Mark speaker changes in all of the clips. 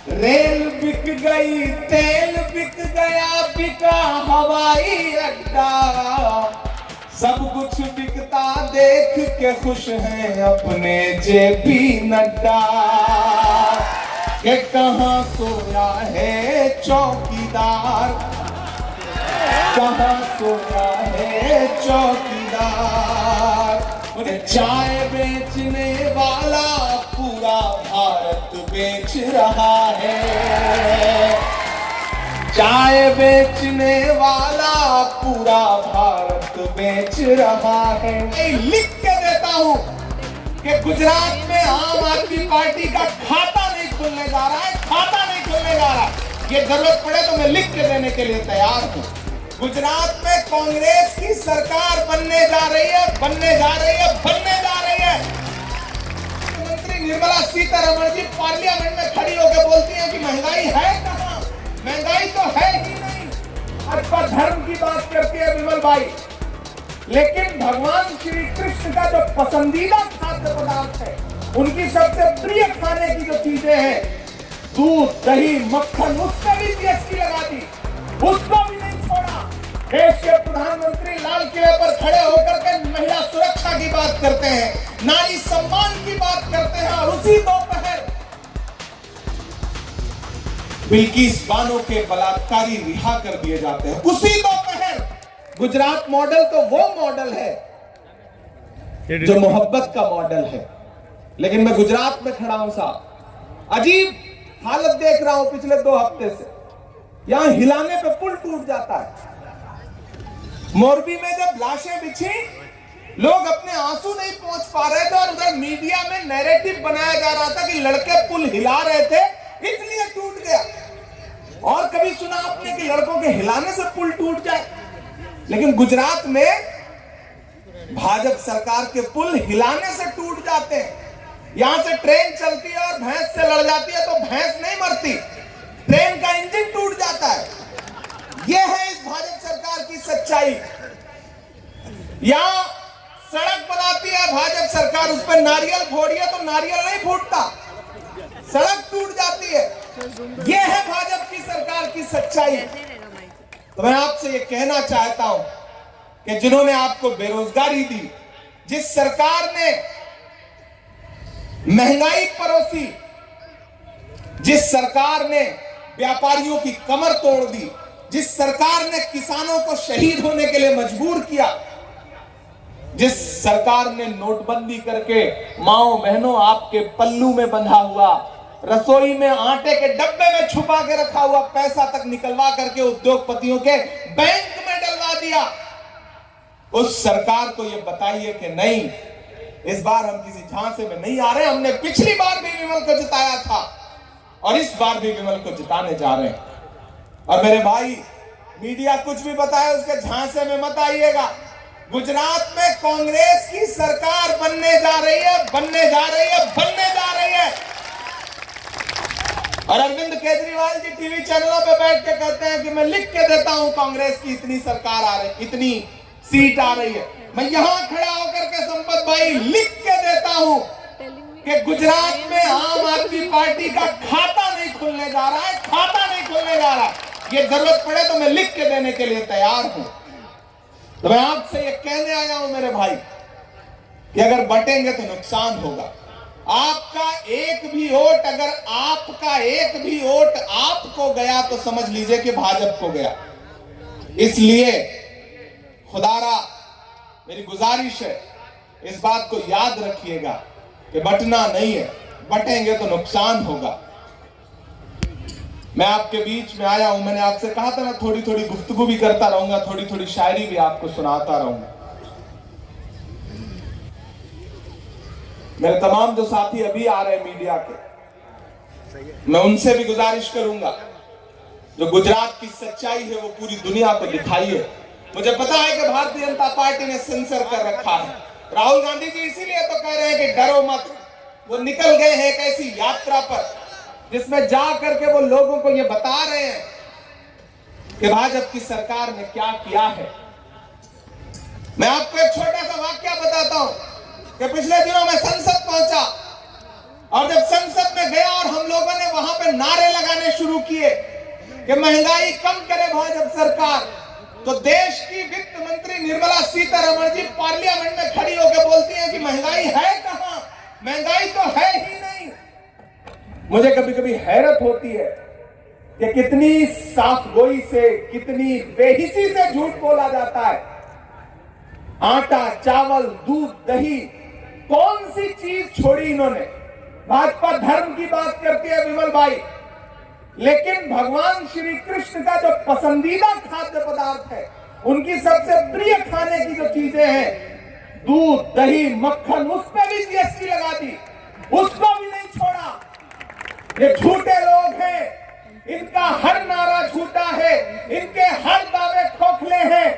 Speaker 1: Rail बिक गई, तेल बिक गया, बिका हवाई अड्डा। सब कुछ बिकता देख के खुश हैं अपने जेपी नड्डा। कि कहां सोया है चौकीदार, कहां सोया है चौकीदार। चाय बेचने वाला पूरा भारत बेच रहा है। चाय बेचने वाला पूरा भारत बेच रहा है। लिख के देता हूं कि गुजरात में आम आदमी पार्टी का खाता नहीं खुलने जा रहा है, खाता नहीं खुलने जा रहा। ये जरूरत पड़े तो मैं लिख के देने के लिए तैयार हूं। गुजरात में कांग्रेस की सरकार बनने जा रही है, बनने जा रही है, बनने जा रही है। मंत्री निर्मला सीतारमण जी पार्लियामेंट में खड़ी होकर बोलती हैं कि महंगाई है कहां, महंगाई तो है ही नहीं। आज पर धर्म की बात करती है विमल भाई, लेकिन भगवान श्री कृष्ण का जो पसंदीदा खाद्य पदार्थ है, उनकी सबसे प्रिय खाने की जो चीजें हैं, दूध, दही, मक्खन, उसमें भी जीएसटी लगा दी, उसको भी नहीं छोड़ा। देश के प्रधानमंत्री लाल किले पर खड़े होकर के महिला सुरक्षा की बात करते हैं, नारी सम्मान की बात करते हैं, और उसी दोपहर बिल्किस बानो के बलात्कारी रिहा कर दिए जाते हैं। उसी दोपहर गुजरात मॉडल तो वो मॉडल है जो मोहब्बत का मॉडल है, लेकिन मैं गुजरात में खड़ा हूं साहब, अजीब हालत देख रहा हूं पिछले 2 हफ्ते से। यहां हिलाने पे पुल टूट जाता है। मोरबी में जब लाशें बिछी, लोग अपने आंसू नहीं पहुंच पा रहे थे, और उधर मीडिया में नैरेटिव बनाया जा रहा था कि लड़के पुल हिला रहे थे इसलिए टूट गया। और कभी सुना आपने कि लड़कों के हिलाने से पुल टूट जाए? लेकिन गुजरात में भाजपा सरकार के पुल हिलाने से टूट जाते हैं। यहां से ट्रेन चलती है और भैंस से लड़ जाती है तो भैंस नहीं मरती, ट्रेन का इंजन टूट जाता है। यह है इस भाजपा सरकार की सच्चाई। यहां सड़क बनाती है भाजपा सरकार, उस पर नारियल फोड़िए तो नारियल नहीं फूटता, सड़क टूट जाती है। यह है भाजपा की सरकार की सच्चाई। तो मैं आपसे यह कहना चाहता हूं कि जिन्होंने आपको बेरोजगारी दी, जिस सरकार ने महंगाई परोसी, जिस सरकार ने व्यापारियों की कमर तोड़ दी, जिस सरकार ने किसानों को शहीद होने के लिए मजबूर किया, जिस सरकार ने नोटबंदी करके माओ बहनों आपके पल्लू में बंधा हुआ, रसोई में आटे के डब्बे में छुपा के रखा हुआ पैसा तक निकलवा करके उद्योगपतियों के बैंक में डलवा दिया, उस सरकार को यह बताइए कि नहीं, इस बार हम किसी झांसे में नहीं आ रहे। हमने पिछली बार भी विमल को जिताया था और इस बार भी विमल को जिताने जा रहे हैं। और मेरे भाई, मीडिया कुछ भी बताए उसके झांसे में मत आइएगा। गुजरात में कांग्रेस की सरकार बनने जा रही है, बनने जा रही है, बनने जा रही है। और अरविंद केजरीवाल जी टीवी चैनलों पे बैठ के कहते हैं कि मैं लिख के देता हूं कांग्रेस की इतनी सरकार आ रही, इतनी सीट आ रही है। मैं यहां खड़ा होकर के संपत भाई लिख के देता हूं कि गुजरात में आम आदमी पार्टी का खाता नहीं खुलने जा रहा है, खाता नहीं खुलने जा रहा। ये जरूरत पड़े तो मैं लिख के देने के लिए तैयार हूं। तो मैं आपसे ये कहने आया हूं मेरे भाई कि अगर बटेंगे तो नुकसान होगा। आपका एक भी वोट, अगर आपका एक भी वोट आपको गया तो समझ लीजिए कि भाजपा को गया। इसलिए खुदारा मेरी गुजारिश है, इस बात को याद रखिएगा कि बटना नहीं है, बटेंगे तो नुकसान होगा। मैं आपके बीच में आया हूं, मैंने आपसे कहा था ना थोड़ी थोड़ी गुफ्तगू भी करता रहूंगा, थोड़ी थोड़ी शायरी भी आपको सुनाता रहूंगा। मेरे तमाम जो साथी अभी आ रहे हैं मीडिया के, मैं उनसे भी गुजारिश करूंगा, जो गुजरात की सच्चाई है वो पूरी दुनिया को दिखाइए। मुझे पता है कि भारतीय जनता पार्टी ने सेंसर कर रखा है। राहुल गांधी जी इसीलिए तो कह रहे हैं कि डरो मत। वो निकल गए हैं एक ऐसी यात्रा पर जिसमें जा करके वो लोगों को ये बता रहे हैं कि भाजपा की सरकार ने क्या किया है। मैं आपको एक छोटा सा वाक्य बताता हूं कि पिछले दिनों में संसद पहुंचा और जब संसद में गया और हम लोगों ने वहां पे नारे लगाने शुरू किए कि महंगाई कम करे भाजपा सरकार, तो देश की वित्त मंत्री निर्मला सीतारमण जी पार्लियामेंट में खड़ी होकर बोलती हैं कि महंगाई है कहां, महंगाई तो है ही नहीं। मुझे कभी कभी हैरत होती है कि कितनी साफगोई से, कितनी बेहिसी से झूठ बोला जाता है। आटा, चावल, दूध, दही, कौन सी चीज छोड़ी इन्होंने। भाजपा धर्म की बात करती है विमल भाई, लेकिन भगवान श्री कृष्ण का जो पसंदीदा खाद्य पदार्थ है, उनकी सबसे प्रिय खाने की जो चीजें हैं, दूध, दही, मक्खन, उस पर भी जीएसटी लगा दी, उसको भी नहीं छोड़ा। ये झूठे लोग हैं, इनका हर नारा झूठा है, इनके हर दावे खोखले हैं।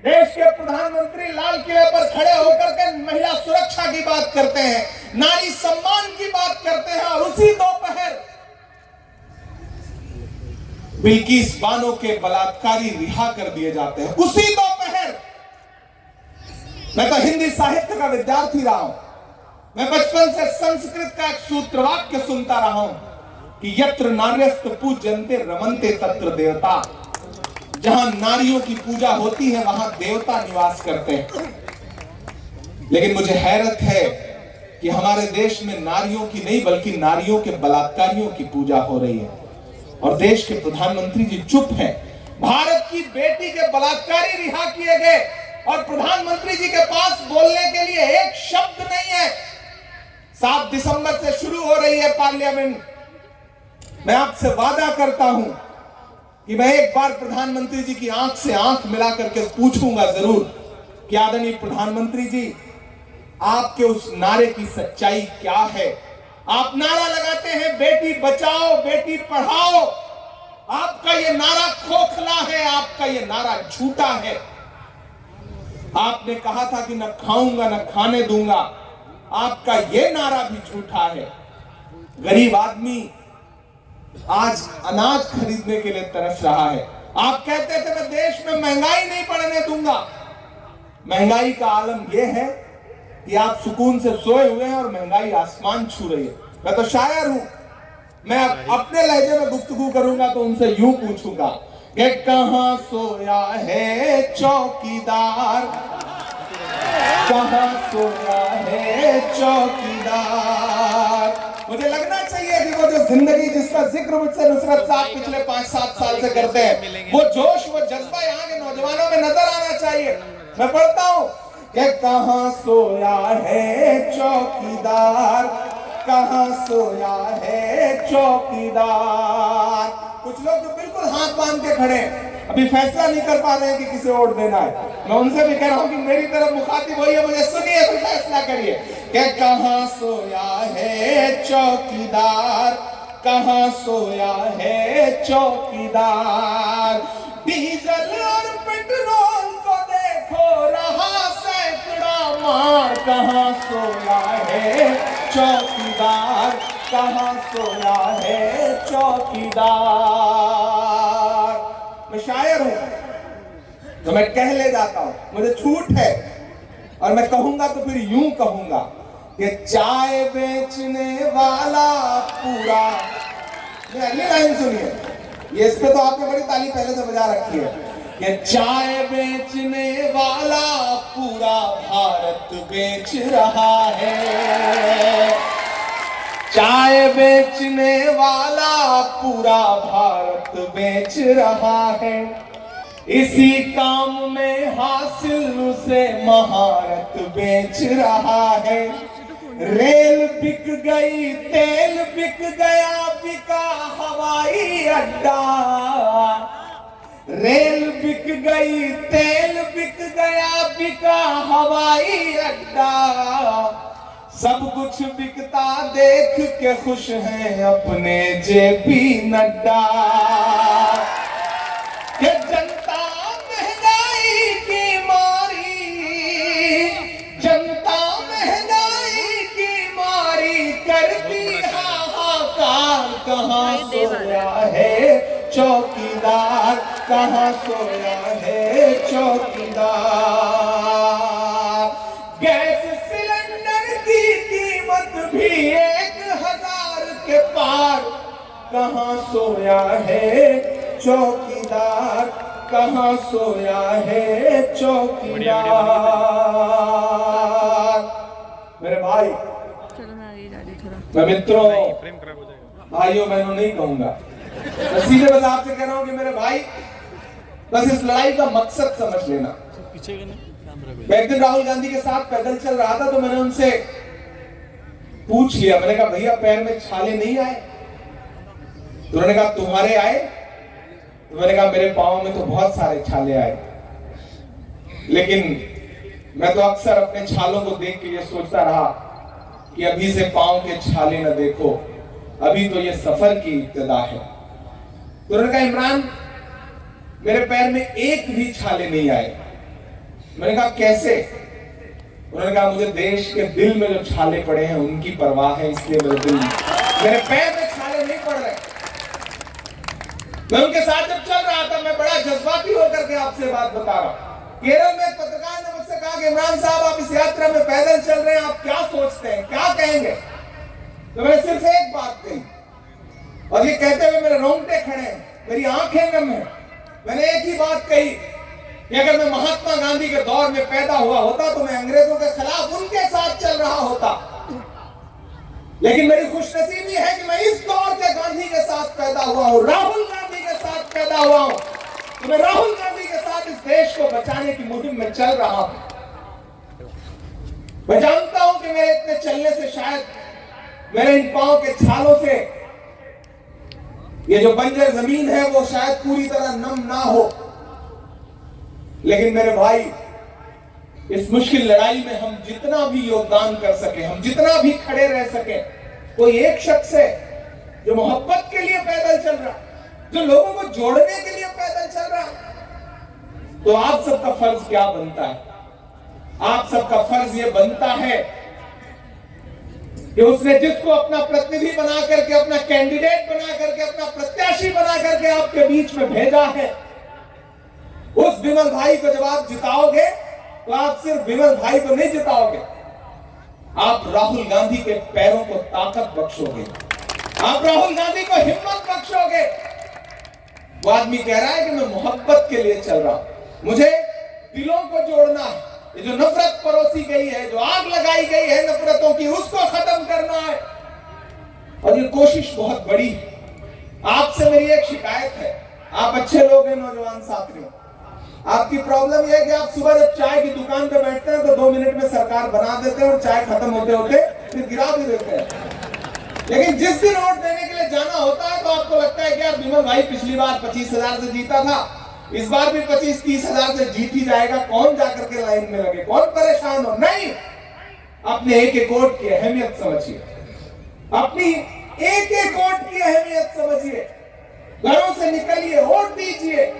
Speaker 1: देश के प्रधानमंत्री लाल किले पर खड़े होकर के महिला सुरक्षा की बात करते हैं, नारी सम्मान की बात करते हैं, और उसी दोपहर बिल्किस बानो के बलात्कारी रिहा कर दिए जाते हैं। उसी दोपहर, मैं तो हिंदी साहित्य का विद्यार्थी रहा हूं, मैं बचपन से संस्कृत का एक सूत्रवाक्य सुनता रहा हूं कि यत्र नार्यस्तु पूज्यन्ते रमन्ते तत्र देवता। जहां नारियों की पूजा होती है वहां देवता निवास करते हैं। लेकिन मुझे हैरत है कि हमारे देश में नारियों की नहीं बल्कि नारियों के बलात्कारियों की पूजा हो रही है, और देश के प्रधानमंत्री जी चुप हैं। भारत की बेटी के बलात्कारी रिहा किए गए और प्रधानमंत्री जी के पास बोलने के लिए एक शब्द नहीं है। 7 दिसंबर से शुरू हो रही है पार्लियामेंट। मैं आपसे वादा करता हूं कि मैं एक बार प्रधानमंत्री जी की आंख से आंख मिला करके पूछूंगा जरूर कि आदरणीय प्रधानमंत्री जी, आपके उस नारे की सच्चाई क्या है। आप नारा लगाते हैं बेटी बचाओ, बेटी पढ़ाओ, आपका ये नारा खोखला है, आपका ये नारा झूठा है। आपने कहा था कि न खाऊंगा न खाने दूंगा, आपका ये नारा भी झूठा है। गरीब आदमी आज अनाज खरीदने के लिए तरस रहा है। आप कहते थे मैं देश में महंगाई नहीं बढ़ने दूंगा। महंगाई का आलम यह है कि आप सुकून से सोए हुए हैं और महंगाई आसमान छू रही है। मैं तो शायर हूं, मैं अपने लहजे में गुफ्तगू करूंगा तो उनसे यूं पूछूंगा कि कहां सोया है चौकीदार, कहां सोया है चौकीदार। मुझे लगना चाहिए कि वो जो जिंदगी जिसका जिक्र मुझसे नुसरत साहब पिछले 5-7 साल से करते हैं, वो जोश, वो जज्बा यहाँ के नौजवानों में नजर आना चाहिए। मैं पढ़ता हूँ कि कहां सोया है चौकीदार, कहां सोया है चौकीदार। कुछ लोग जो बिल्कुल हाथ बांध के खड़े हैं, अभी फैसला नहीं कर पा रहे हैं कि किसे वोट देना है। मैं उनसे भी कह रहा हूं कि मेरी तरफ मुखातिब होइए, मुझे सुनिए, फिर फैसला करिए कि कहां सोया है चौकीदार, कहां सोया है चौकीदार। डीजल और पेट्रोल को देखो रहा सैकड़ा मार, कहां सोया है चौकीदार, कहां सोया है चौकीदार। मैं शायर हूं तो मैं कह ले जाता हूं, मुझे छूट है, और मैं कहूंगा तो फिर यूं कहूंगा कि चाय बेचने वाला पूरा। अगली लाइन सुनिए, ये इस पे तो आपने बड़ी ताली पहले से बजा रखी है कि चाय बेचने वाला पूरा भारत बेच रहा है, चाय बेचने वाला पूरा भारत बेच रहा है। इसी काम में हासिल उसे महारत बेच रहा है। रेल बिक गई, तेल बिक गया, बिका हवाई अड्डा। रेल बिक गई, तेल बिक गया, बिका हवाई अड्डा। सब कुछ बिकता देख के खुश हैं अपने जेपी नड्डा। कि जनता महंगाई की मारी, जनता महंगाई की मारी करती हाहाकार। कहां सोया है चौकीदार, कहां सोया है चौकीदार। गैस सिलेंडर की कीमत भी 1 कहाँ सोया है चौकीदार, कहाँ सोया है चौकीदार। मेरे भाई, मैं मित्रों, भाइयों बहनों नहीं कहूंगा, मैं सीधे बस आपसे कह रहा हूं कि मेरे भाई, बस इस लड़ाई का मकसद समझ लेना। मैं एक दिन राहुल गांधी के साथ पैदल चल रहा था तो मैंने उनसे पूछ लिया, मैंने कहा भैया पैर में छाले नहीं आए? तो उन्होंने कहा तुम्हारे आए? तो मैंने कहा मेरे पांव में तो बहुत सारे छाले आए, लेकिन मैं तो अक्सर अपने छालों को देख के ये सोचता रहा कि अभी से पांव के छाले न देखो, अभी तो ये सफर की इब्तिदा है। तो उन्होंने कहा इमरान मेरे पैर में एक भी छाले नहीं आए। मैंने कहा कैसे? उन्होंने कहा मुझे देश के दिल में जो छाले पड़े हैं उनकी परवाह है, इसलिए मेरे पैर में छाले नहीं पड़ रहे। मैं उनके साथ जब चल रहा था, मैं बड़ा जज्बाती होकर के आपसे बात बता रहा हूं। केरल में एक पत्रकार ने मुझसे कहा कि इमरान साहब आप इस यात्रा में पैदल चल रहे हैं, आप क्या सोचते हैं, क्या कहेंगे? तो मैंने सिर्फ एक बात कही और ये कहते हुए मेरे रोंगटे खड़े हैं, मेरी आंखें नम हैं। मैंने एक ही बात कही कि अगर मैं महात्मा गांधी के दौर में पैदा हुआ होता तो मैं अंग्रेजों के खिलाफ उनके साथ चल रहा होता, लेकिन मेरी खुशनसीबी है कि मैं इस दौर के गांधी के साथ पैदा हुआ हूं, राहुल गांधी के साथ पैदा हुआ हूं। तो मैं राहुल गांधी के साथ इस देश को बचाने की मुहिम में चल रहा हूं। मैं जानता हूं कि मेरे इतने चलने से शायद मेरे इन पांव के छालों से ये जो बंजर जमीन है वो शायद पूरी तरह नम ना हो, लेकिन मेरे भाई इस मुश्किल लड़ाई में हम जितना भी योगदान कर सके, हम जितना भी खड़े रह सके, कोई एक शख्स है जो मोहब्बत के लिए पैदल चल रहा, जो लोगों को जोड़ने के लिए पैदल चल रहा, तो आप सबका फर्ज क्या बनता है? आप सबका फर्ज ये बनता है कि उसने जिसको अपना प्रतिनिधि बना करके, अपना कैंडिडेट बना करके, अपना प्रत्याशी बना करके आपके बीच में भेजा है, उस विमल भाई को जब आप जिताओगे तो आप सिर्फ विमल भाई को नहीं जिताओगे, आप राहुल गांधी के पैरों को ताकत बख्शोगे, आप राहुल गांधी को हिम्मत बख्शोगे। वो आदमी कह रहा है कि मैं मोहब्बत के लिए चल रहा हूं, मुझे दिलों को जोड़ना है, ये जो नफरत परोसी गई है, जो आग लगाई गई है नफरतों की, उसको खत्म करना है। और ये कोशिश बहुत बड़ी है। आपसे मेरी एक शिकायत है, आप अच्छे लोग हैं नौजवान साथियों, आपकी प्रॉब्लम यह है कि आप सुबह जब चाय की दुकान पे बैठते हैं तो 2 मिनट में सरकार बना देते हैं और चाय खत्म होते होते फिर गिरा भी देते हैं। लेकिन जिस दिन वोट देने के लिए जाना होता है तो आपको लगता है कि यार विमल भाई पिछली बार 25,000 से जीता था, इस बार भी 25-30 हजार से जीत ही जाएगा, कौन जाकर के लाइन में लगे, कौन परेशान हो। नहीं, अपने एक एक वोट की अहमियत समझिए, अपनी एक एक वोट की अहमियत समझिए, घरों से निकलिए, वोट दीजिए।